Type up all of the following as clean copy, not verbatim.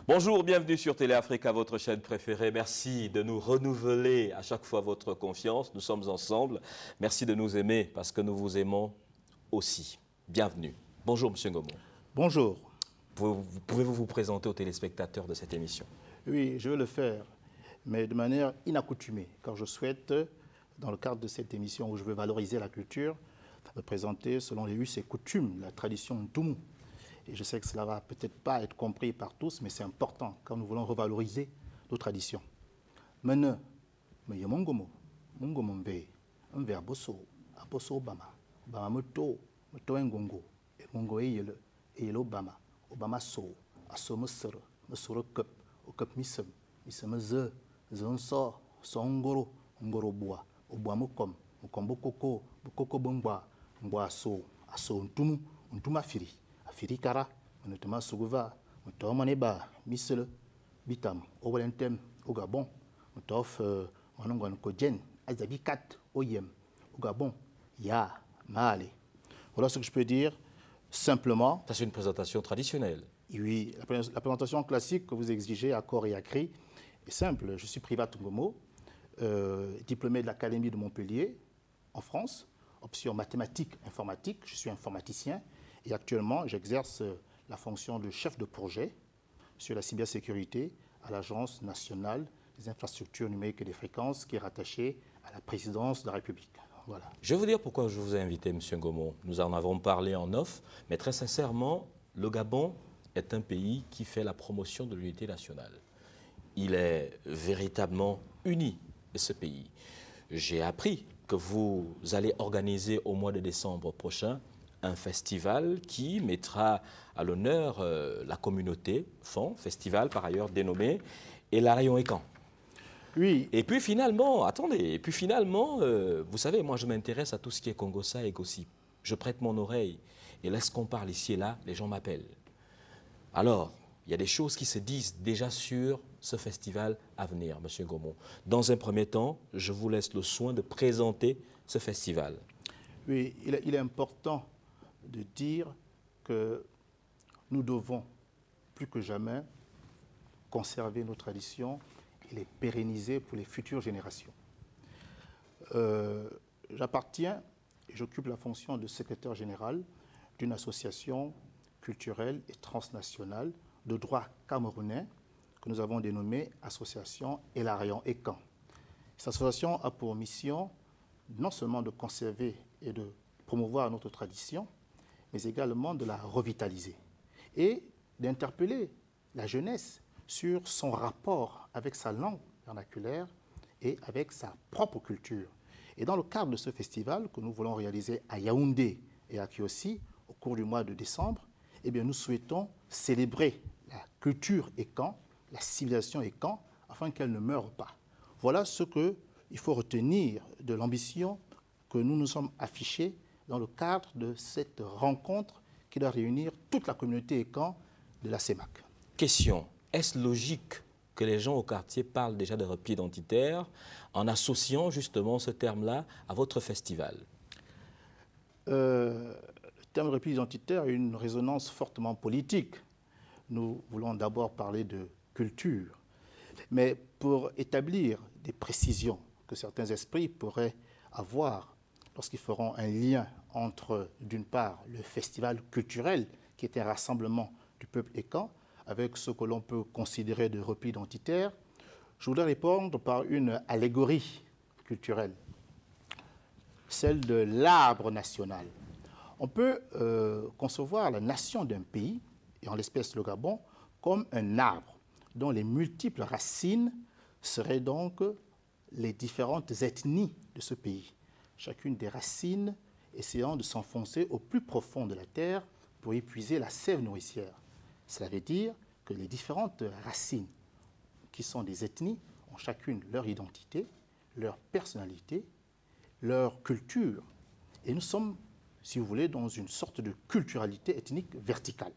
Bonjour, bienvenue sur Télé Africa, votre chaîne préférée. Merci de nous renouveler à chaque fois votre confiance. Nous sommes ensemble. Merci de nous aimer parce que nous vous aimons aussi. Bienvenue. Bonjour, Monsieur Ngomon. Bonjour. Pouvez-vous vous présenter aux téléspectateurs de cette émission? Oui, je vais le faire, mais de manière inaccoutumée, car je souhaite, dans le cadre de cette émission où je veux valoriser la culture, me présenter selon les us et coutumes, la tradition Ntoumou. Et je sais que cela ne va peut-être pas être compris par tous, mais c'est important quand nous voulons revaloriser nos traditions. Maintenant, je suis Mongomo, Mongomo Mbe, un verbe bosso, abosso Obama, Obama moto Ngongo, et Ngongo et Obama, Obama so, asso Messer, Messer cup, au cup misem, misem ze so, ngoro, ngoro bois, au bois mokom, mokom bokoko bongba, ngba asso Ntumu, Ntuma firi. Afirikara, monotema suguva, motomaneba, misele, bitam, Owelentem, au Gabon, motof, manongon kojen, azabikat, oyem, au Gabon, ya, male. Voilà ce que je peux dire simplement. Ça, c'est une présentation traditionnelle. Oui, la présentation classique que vous exigez à corps et à cri est simple. Je suis Privat Ngomo, diplômé de l'Académie de Montpellier, en France, option mathématiques, informatique, je suis informaticien. Et actuellement, j'exerce la fonction de chef de projet sur la cybersécurité à l'Agence nationale des infrastructures numériques et des fréquences qui est rattachée à la présidence de la République. Voilà. Je vais vous dire pourquoi je vous ai invité, M. Ngomon. Nous en avons parlé en off, mais très sincèrement, le Gabon est un pays qui fait la promotion de l'unité nationale. Il est véritablement uni, ce pays. J'ai appris que vous allez organiser au mois de décembre prochain un festival qui mettra à l'honneur la communauté, festival par ailleurs dénommé Elarion et Caen. Oui. Et puis finalement, attendez, vous savez, moi je m'intéresse à tout ce qui est Congossa et gossip. Je prête mon oreille et lorsqu'on parle ici et là, les gens m'appellent. Alors, il y a des choses qui se disent déjà sur ce festival à venir, M. Ngomon. Dans un premier temps, je vous laisse le soin de présenter ce festival. Oui, il est important de dire que nous devons plus que jamais conserver nos traditions et les pérenniser pour les futures générations. J'appartiens et j'occupe la fonction de secrétaire général d'une association culturelle et transnationale de droit camerounais que nous avons dénommée Association Elarion et Caen. Cette association a pour mission non seulement de conserver et de promouvoir notre tradition, mais également de la revitaliser et d'interpeller la jeunesse sur son rapport avec sa langue vernaculaire et avec sa propre culture. Et dans le cadre de ce festival que nous voulons réaliser à Yaoundé et à Kiossi au cours du mois de décembre, eh bien, nous souhaitons célébrer la culture et Caen, la civilisation et Caen, afin qu'elle ne meure pas. Voilà ce qu'il faut retenir de l'ambition que nous nous sommes affichés dans le cadre de cette rencontre qui doit réunir toute la communauté écan de la CEMAC. Question, est-ce logique que les gens au quartier parlent déjà de repli identitaire en associant justement ce terme-là à votre festival? Le terme de repli identitaire a une résonance fortement politique. Nous voulons d'abord parler de culture. Mais pour établir des précisions que certains esprits pourraient avoir lorsqu'ils feront un lien entre, d'une part, le festival culturel, qui est un rassemblement du peuple écan, avec ce que l'on peut considérer de repli identitaire, je voudrais répondre par une allégorie culturelle, celle de l'arbre national. On peut concevoir la nation d'un pays, et en l'espèce le Gabon, comme un arbre dont les multiples racines seraient donc les différentes ethnies de ce pays. Chacune des racines essayant de s'enfoncer au plus profond de la terre pour épuiser la sève nourricière. Cela veut dire que les différentes racines qui sont des ethnies ont chacune leur identité, leur personnalité, leur culture. Et nous sommes, si vous voulez, dans une sorte de culturalité ethnique verticale.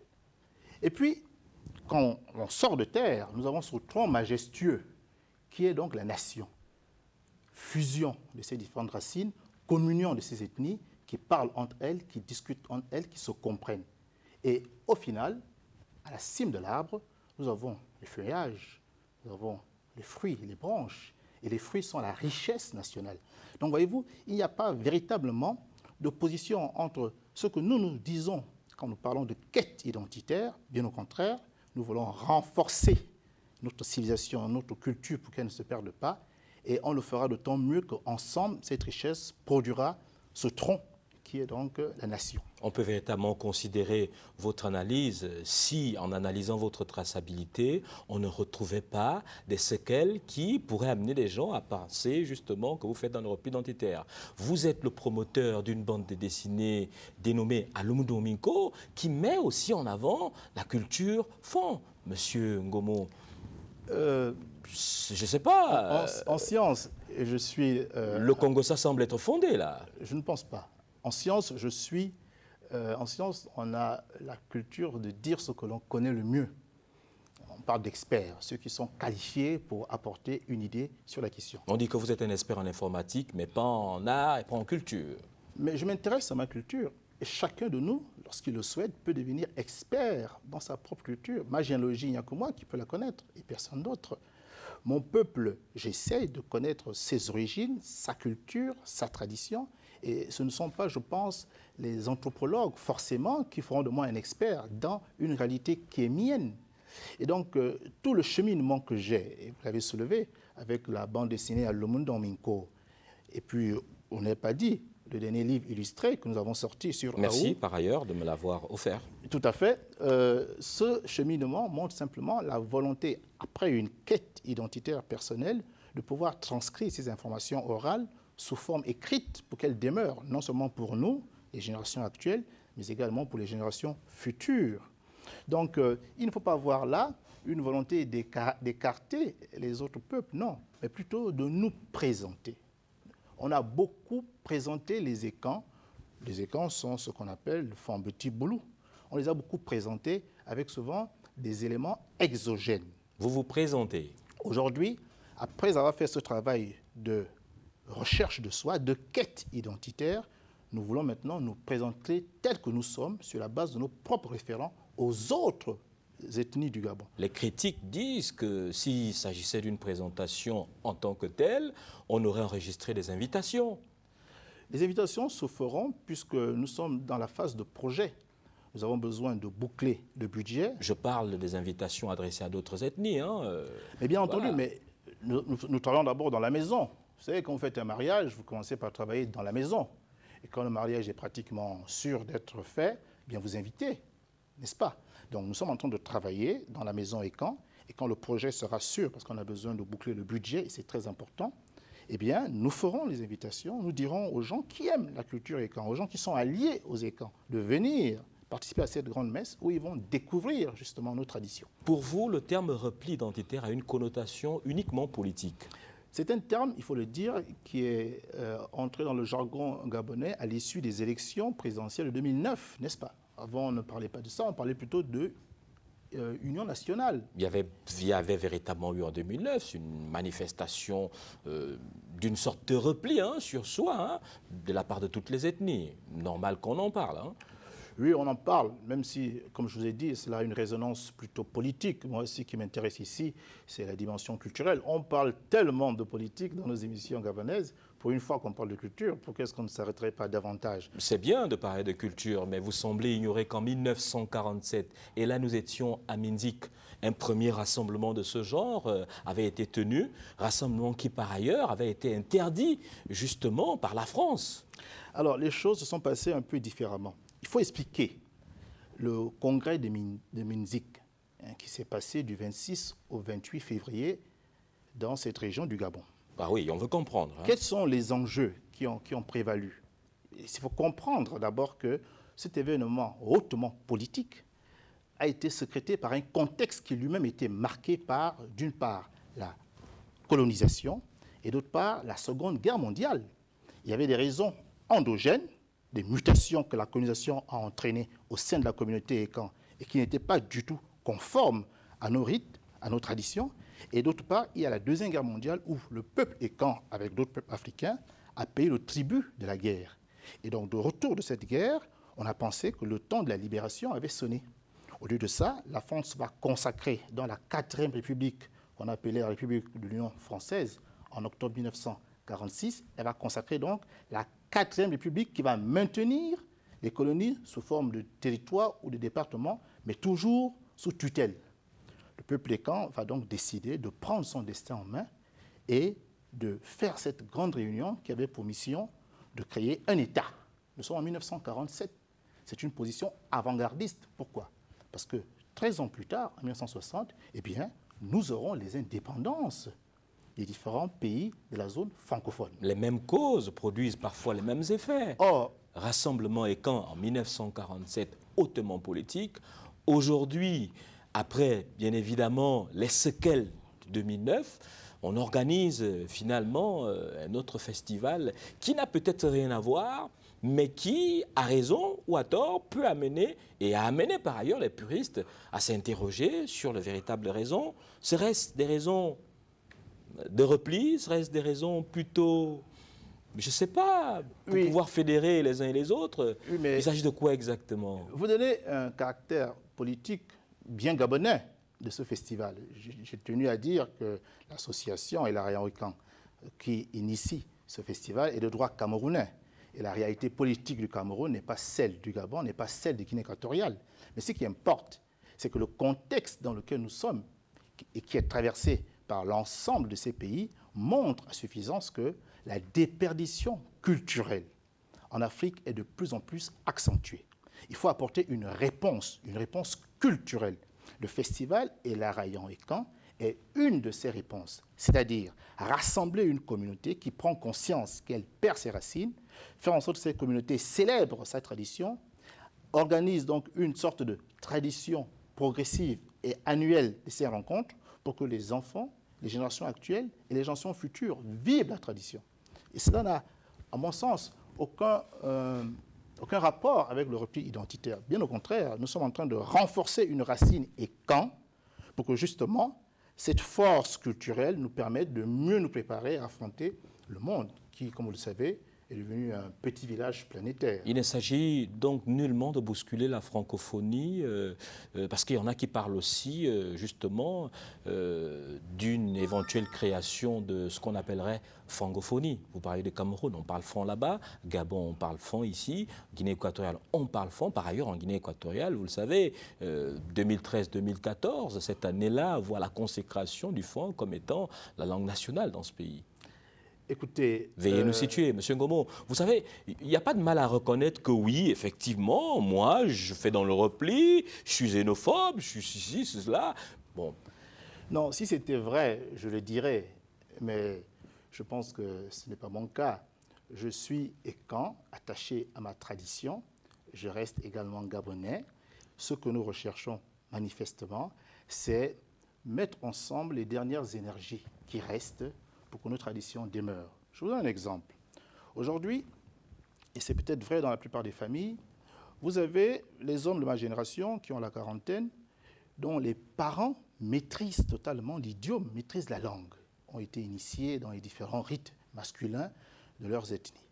Et puis, quand on sort de terre, nous avons ce tronc majestueux qui est donc la nation. Fusion de ces différentes racines, communion de ces ethnies qui parlent entre elles, qui discutent entre elles, qui se comprennent. Et au final, à la cime de l'arbre, nous avons les feuillages, nous avons les fruits, les branches, et les fruits sont la richesse nationale. Donc voyez-vous, il n'y a pas véritablement d'opposition entre ce que nous disons quand nous parlons de quête identitaire, bien au contraire, nous voulons renforcer notre civilisation, notre culture pour qu'elle ne se perde pas, et on le fera d'autant mieux qu'ensemble, cette richesse produira ce tronc qui est donc la nation. On peut véritablement considérer votre analyse si, en analysant votre traçabilité, on ne retrouvait pas des séquelles qui pourraient amener les gens à penser justement que vous faites un repli identitaire. Vous êtes le promoteur d'une bande dessinée dénommée Alumudo Minko qui met aussi en avant la culture fon. Monsieur Ngomo, je ne sais pas. En science, je suis... le Congo, ça semble être fondé là. Je ne pense pas. En science, en science, on a la culture de dire ce que l'on connaît le mieux. On parle d'experts, ceux qui sont qualifiés pour apporter une idée sur la question. On dit que vous êtes un expert en informatique, mais pas en art et pas en culture. Mais je m'intéresse à ma culture. Et chacun de nous, lorsqu'il le souhaite, peut devenir expert dans sa propre culture. Ma généalogie, il n'y a que moi qui peux la connaître et personne d'autre. Mon peuple, j'essaie de connaître ses origines, sa culture, sa tradition. Et ce ne sont pas, je pense, les anthropologues, forcément, qui feront de moi un expert dans une réalité qui est mienne. Et donc, tout le cheminement que j'ai, et vous l'avez soulevé, avec la bande dessinée Alumudo Minko, et puis, on n'est pas dit, le dernier livre illustré que nous avons sorti sur Merci, AO, par ailleurs, de me l'avoir offert. Tout à fait. Ce cheminement montre simplement la volonté, après une quête identitaire personnelle, de pouvoir transcrire ces informations orales sous forme écrite pour qu'elles demeurent, non seulement pour nous, les générations actuelles, mais également pour les générations futures. Donc, il ne faut pas voir là une volonté d'écarter les autres peuples, non, mais plutôt de nous présenter. On a beaucoup présenté les écans. Les écans sont ce qu'on appelle le Fambeti Boulou. On les a beaucoup présentés avec souvent des éléments exogènes. Vous vous présentez. Aujourd'hui, après avoir fait ce travail de recherche de soi, de quête identitaire, nous voulons maintenant nous présenter tels que nous sommes sur la base de nos propres référents aux autres ethnies du Gabon. Les critiques disent que s'il s'agissait d'une présentation en tant que telle, on aurait enregistré des invitations. Les invitations se feront puisque nous sommes dans la phase de projet. Nous avons besoin de boucler le budget. Je parle des invitations adressées à d'autres ethnies. Mais bien entendu, mais nous travaillons d'abord dans la maison. Vous savez, quand vous faites un mariage, vous commencez par travailler dans la maison. Et quand le mariage est pratiquement sûr d'être fait, eh bien vous invitez, n'est-ce pas? Donc nous sommes en train de travailler dans la maison Ekan. Et quand le projet sera sûr, parce qu'on a besoin de boucler le budget, et c'est très important, eh bien, nous ferons les invitations, nous dirons aux gens qui aiment la culture Ekan, aux gens qui sont alliés aux Ekans, de venir participer à cette grande messe où ils vont découvrir justement nos traditions. Pour vous, le terme repli identitaire a une connotation uniquement politique. C'est un terme, il faut le dire, qui est entré dans le jargon gabonais à l'issue des élections présidentielles de 2009, n'est-ce pas? Avant, on ne parlait pas de ça, on parlait plutôt de union nationale. Il y avait véritablement eu en 2009 une manifestation d'une sorte de repli sur soi de la part de toutes les ethnies. Normal qu'on en parle. Oui, on en parle, même si, comme je vous ai dit, cela a une résonance plutôt politique. Moi aussi, qui m'intéresse ici, c'est la dimension culturelle. On parle tellement de politique dans nos émissions gabonaises. Pour une fois qu'on parle de culture, pourquoi est-ce qu'on ne s'arrêterait pas davantage? C'est bien de parler de culture, mais vous semblez ignorer qu'en 1947, et là nous étions à Minzik, un premier rassemblement de ce genre avait été tenu, rassemblement qui par ailleurs avait été interdit justement par la France. Alors, les choses se sont passées un peu différemment. Il faut expliquer le congrès de Minzik qui s'est passé du 26 au 28 février dans cette région du Gabon. Ah oui, on veut comprendre. Quels sont les enjeux qui ont prévalu? Il faut comprendre d'abord que cet événement hautement politique a été sécrété par un contexte qui lui-même était marqué par, d'une part, la colonisation et d'autre part, la Seconde Guerre mondiale. Il y avait des raisons endogènes, des mutations que la colonisation a entraînées au sein de la communauté Ekan et qui n'étaient pas du tout conformes à nos rites, à nos traditions. Et d'autre part, il y a la Deuxième Guerre mondiale où le peuple Ekan, avec d'autres peuples africains, a payé le tribut de la guerre. Et donc, de retour de cette guerre, on a pensé que le temps de la libération avait sonné. Au lieu de ça, la France va consacrer dans la 4e République, qu'on appelait la République de l'Union française, en octobre 1946, elle va consacrer donc la 4e République qui va maintenir les colonies sous forme de territoire ou de département, mais toujours sous tutelle. Le peuple lécan va donc décider de prendre son destin en main et de faire cette grande réunion qui avait pour mission de créer un État. Nous sommes en 1947. C'est une position avant-gardiste. Pourquoi? Parce que 13 ans plus tard, en 1960, eh bien, nous aurons les indépendances des différents pays de la zone francophone. Les mêmes causes produisent parfois les mêmes effets. Or, Rassemblement et camp en 1947, hautement politique. Aujourd'hui, après, bien évidemment, les séquelles de 2009, on organise finalement un autre festival qui n'a peut-être rien à voir, mais qui, à raison ou à tort, peut amener, et a amené par ailleurs les puristes à s'interroger sur les véritables raisons. Serait-ce des raisons de repli? Serait-ce des raisons plutôt, je ne sais pas, pour oui, pouvoir fédérer les uns et les autres? oui, mais il s'agit de quoi exactement? vous donnez un caractère politique bien gabonais de ce festival. J'ai tenu à dire que l'association et l'Arayan-Ouikan qui initie ce festival est de droit camerounais. Et la réalité politique du Cameroun n'est pas celle du Gabon, n'est pas celle de Guinée équatoriale. Mais ce qui importe, c'est que le contexte dans lequel nous sommes et qui est traversé par l'ensemble de ces pays montre à suffisance que la déperdition culturelle en Afrique est de plus en plus accentuée. Il faut apporter une réponse culturelle. Le festival et l'Arayan-Ouikan est une de ces réponses, c'est-à-dire rassembler une communauté qui prend conscience qu'elle perd ses racines, faire en sorte que cette communauté célèbre sa tradition, organise donc une sorte de tradition progressive et annuelle de ces rencontres pour que les enfants, les générations actuelles et les générations futures vivent la tradition. Et cela n'a, à mon sens, aucun rapport avec le repli identitaire. Bien au contraire, nous sommes en train de renforcer une racine et camp pour que justement cette force culturelle nous permette de mieux nous préparer à affronter le monde qui, comme vous le savez, est devenu un petit village planétaire. Il ne s'agit donc nullement de bousculer la francophonie, parce qu'il y en a qui parlent aussi, justement, d'une éventuelle création de ce qu'on appellerait francophonie. Vous parlez de Cameroun, on parle franc là-bas, Gabon, on parle franc ici, Guinée équatoriale, on parle franc. Par ailleurs, en Guinée équatoriale, vous le savez, 2013-2014, cette année-là voit la consécration du franc comme étant la langue nationale dans ce pays. Écoutez, veuillez nous situer, M. Ngomo. Vous savez, il n'y a pas de mal à reconnaître que oui, effectivement, moi, je fais dans le repli, je suis xénophobe, je suis ceci, cela. Bon. Non, si c'était vrai, je le dirais, mais je pense que ce n'est pas mon cas. Je suis écan, attaché à ma tradition, je reste également gabonais. Ce que nous recherchons manifestement, c'est mettre ensemble les dernières énergies qui restent pour que nos traditions demeurent. Je vous donne un exemple. Aujourd'hui, et c'est peut-être vrai dans la plupart des familles, vous avez les hommes de ma génération qui ont la quarantaine, dont les parents maîtrisent totalement l'idiome, maîtrisent la langue, ont été initiés dans les différents rites masculins de leurs ethnies.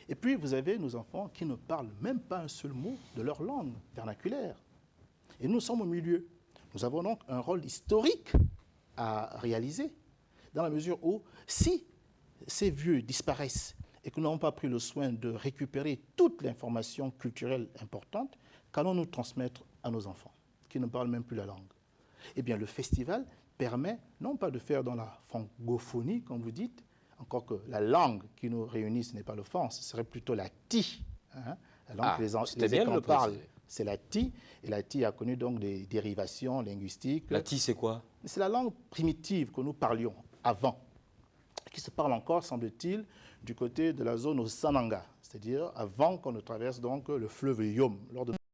Et puis, vous avez nos enfants qui ne parlent même pas un seul mot de leur langue vernaculaire. Et nous sommes au milieu. Nous avons donc un rôle historique à réaliser, dans la mesure où, si ces vieux disparaissent et que nous n'avons pas pris le soin de récupérer toute l'information culturelle importante, qu'allons-nous transmettre à nos enfants, qui ne parlent même plus la langue? Eh bien, le festival permet, non pas de faire dans la francophonie, comme vous dites, encore que la langue qui nous réunit, ce n'est pas le franc, ce serait plutôt la ti. Hein? La langue que les écans parlent, c'est la ti, et la ti a connu donc des dérivations linguistiques. La ti, c'est quoi? C'est la langue primitive que nous parlions avant, qui se parle encore, semble-t-il, du côté de la zone au Sananga, c'est-à-dire avant qu'on ne traverse donc le fleuve Yom, lors de